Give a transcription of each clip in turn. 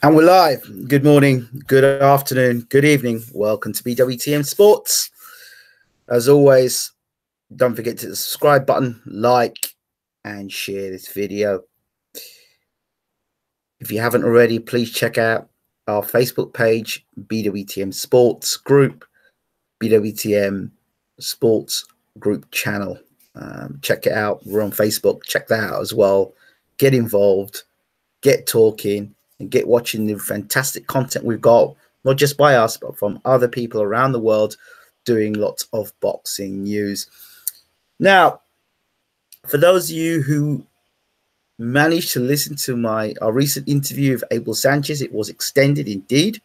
And we're live. Good morning, good afternoon, good evening. Welcome to BWTM Sports. As always, don't forget to hit the subscribe button, like, and share this video. If you haven't already, please check out our Facebook page, BWTM Sports Group, BWTM Sports Group channel. Check it out. We're on Facebook. Check that out as well. Get involved, get talking, and get watching the fantastic content we've got, not just by us, but from other people around the world doing lots of boxing news. Now, for those of you who managed to listen to our recent interview of Abel Sanchez, it was extended indeed.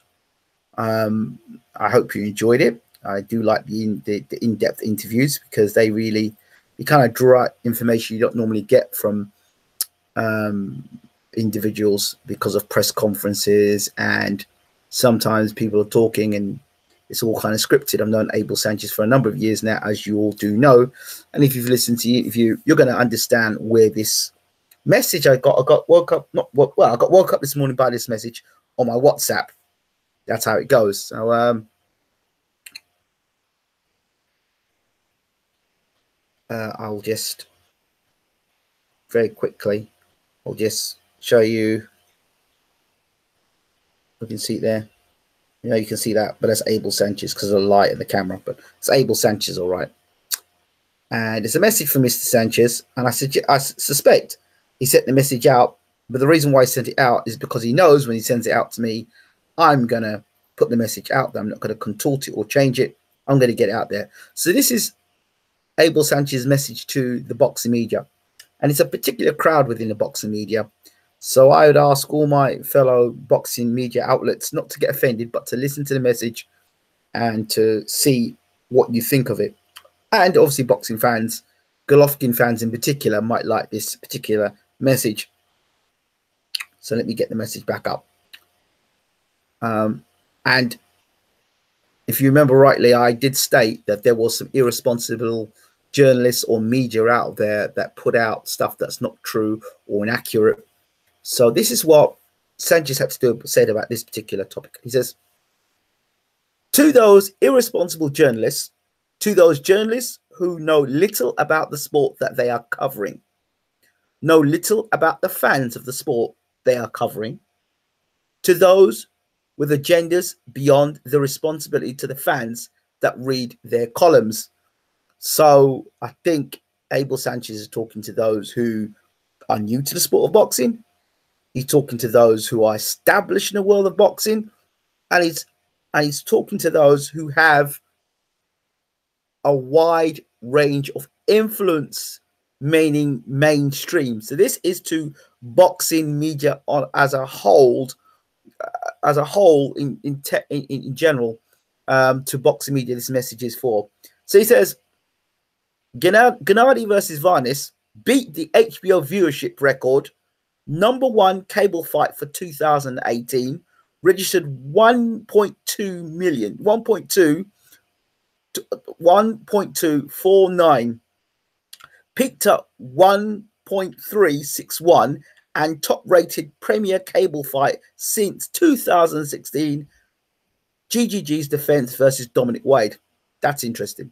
I hope you enjoyed it. I do like the in-depth interviews because they kind of draw out information you don't normally get from individuals because of press conferences, and sometimes people are talking and it's all kind of scripted. I've known Abel Sanchez for a number of years now, as you all do know, and if you've listened to you're going to understand where this message I got woke up this morning by this message on my WhatsApp. That's how it goes. So I'll just very quickly show you. You can see it there. You can see that, but that's Abel Sanchez because of the light in the camera. But it's Abel Sanchez, all right. And it's a message from Mr. Sanchez, and I suspect he sent the message out. But the reason why he sent it out is because he knows when he sends it out to me, I'm gonna put the message out there. I'm not gonna contort it or change it. I'm gonna get it out there. So this is Abel Sanchez's message to the boxing media. And it's a particular crowd within the boxing media. So I would ask all my fellow boxing media outlets not to get offended, but to listen to the message and to see what you think of it. And obviously boxing fans, Golovkin fans in particular, might like this particular message. So let me get the message back up. And if you remember rightly, I did state that there was some irresponsible journalists or media out there that put out stuff that's not true or inaccurate. So this is what Sanchez had to said about this particular topic. He says, to those irresponsible journalists, to those journalists who know little about the sport that they are covering, know little about the fans of the sport they are covering, to those with agendas beyond the responsibility to the fans that read their columns. So I think Abel Sanchez is talking to those who are new to the sport of boxing. He's talking to those who are established in the world of boxing, and he's talking to those who have a wide range of influence, meaning mainstream. So this is to boxing media as a whole in general. To boxing media, this message is for. So he says, Gennady versus Varnes beat the HBO viewership record, #1 cable fight for 2018, registered 1.249, picked up 1.361, and top rated premier cable fight since 2016, GGG's defense versus Dominic Wade. That's interesting.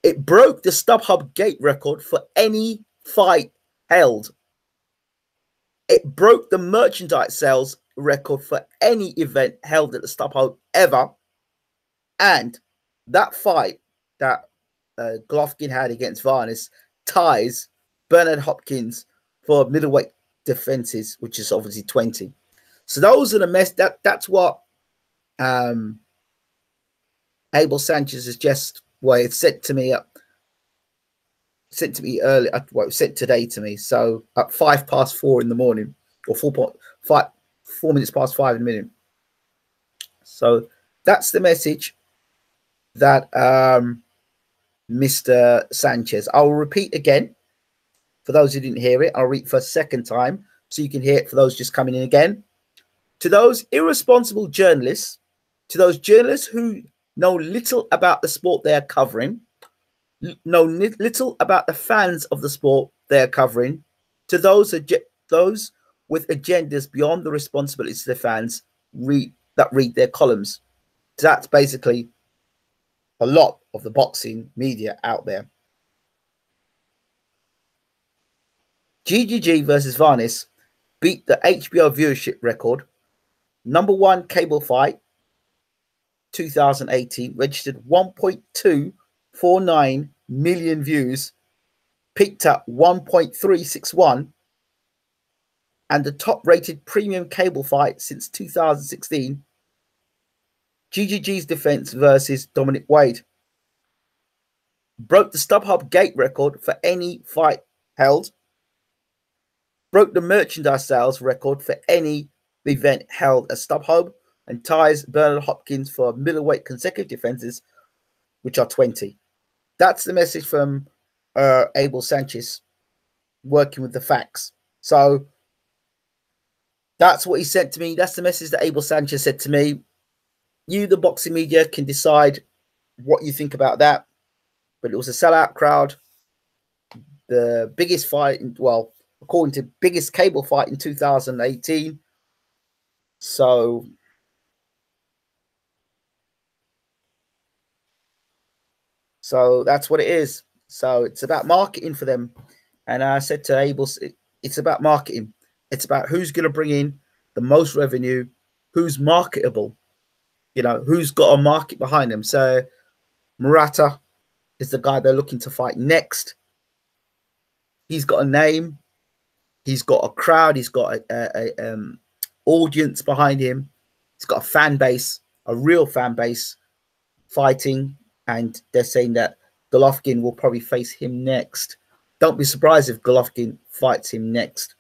It broke the StubHub gate record for any fight held. It broke the merchandise sales record for any event held at the StubHub ever. And that fight that Golovkin had against Varnes ties Bernard Hopkins for middleweight defenses, which is obviously 20. So those are the that's what Abel Sanchez has just it's sent to me early. Well, it was sent today to me. So at 4:05 in the morning, or 4 minutes past 5 in the morning. So that's the message that Mr. Sanchez. I will repeat again for those who didn't hear it. I'll read for a second time so you can hear it for those just coming in again. To those irresponsible journalists, to those journalists who know little about the sport they are covering, know little about the fans of the sport they are covering, to those with agendas beyond the responsibilities to the fans that read their columns. That's basically a lot of the boxing media out there. GGG versus Varnis beat the HBO viewership record. #1 cable fight 2018 registered 1.249 million views, peaked at 1.361, and the top rated premium cable fight since 2016. GGG's defense versus Dominic Wade broke the StubHub gate record for any fight held, broke the merchandise sales record for any event held at StubHub, and ties Bernard Hopkins for middleweight consecutive defenses, which are 20. That's the message from Abel Sanchez, working with the facts. So that's what he said to me. That's the message that Abel Sanchez said to me. You, the boxing media, can decide what you think about that. But it was a sellout crowd. The biggest fight, well, according to biggest cable fight in 2018. So that's what it is. So it's about marketing for them. And I said to Abel, it's about marketing. It's about who's going to bring in the most revenue, who's marketable, you know, who's got a market behind them. So Murata is the guy they're looking to fight next. He's got a name. He's got a crowd. He's got a audience behind him. He's got a fan base, a real fan base fighting. And they're saying that Golovkin will probably face him next. Don't be surprised if Golovkin fights him next,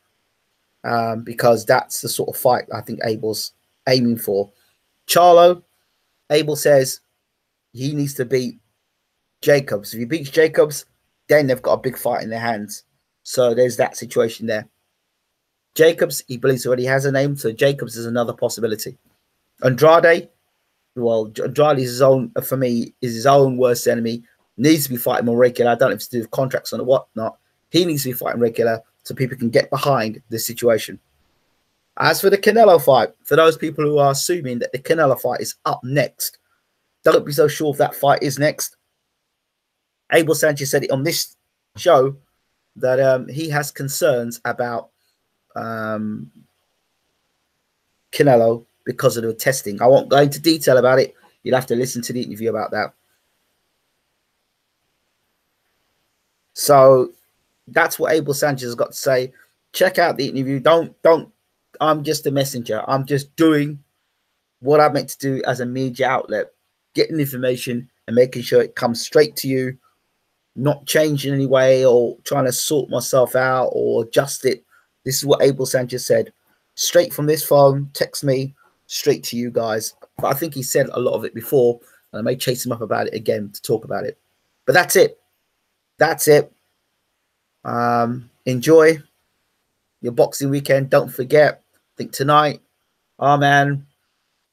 because that's the sort of fight I think Abel's aiming for. Charlo, Abel says he needs to beat Jacobs. If he beats Jacobs, then they've got a big fight in their hands. So there's that situation there. Jacobs, he believes already has a name, so Jacobs is another possibility. Andrade, well, Andrade is his own, for me, is his own worst enemy. Needs to be fighting more regular. I don't know if it's to do with contracts or whatnot. He needs to be fighting regular so people can get behind the situation. As for the Canelo fight, for those people who are assuming that the Canelo fight is up next, don't be so sure if that fight is next. Abel Sanchez said it on this show that he has concerns about Canelo because of the testing. I won't go into detail about it. You'll have to listen to the interview about that. So that's what Abel Sanchez has got to say. Check out the interview. Don't. I'm just a messenger. I'm just doing what I'm meant to do as a media outlet, getting information and making sure it comes straight to you, not changing in any way or trying to sort myself out or adjust it. This is what Abel Sanchez said. Straight from this phone, text me, straight to you guys. But I think he said a lot of it before, and I may chase him up about it again to talk about it. But that's it. That's it. Enjoy your boxing weekend. Don't forget, I think tonight, I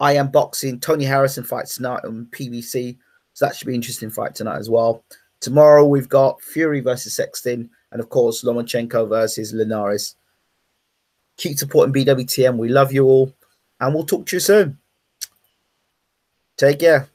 Am Boxing. Tony Harrison fights tonight on PBC. So that should be an interesting fight tonight as well. Tomorrow we've got Fury versus Sexton, and of course Lomachenko versus Linares. Keep supporting BWTM. We love you all, and we'll talk to you soon. Take care.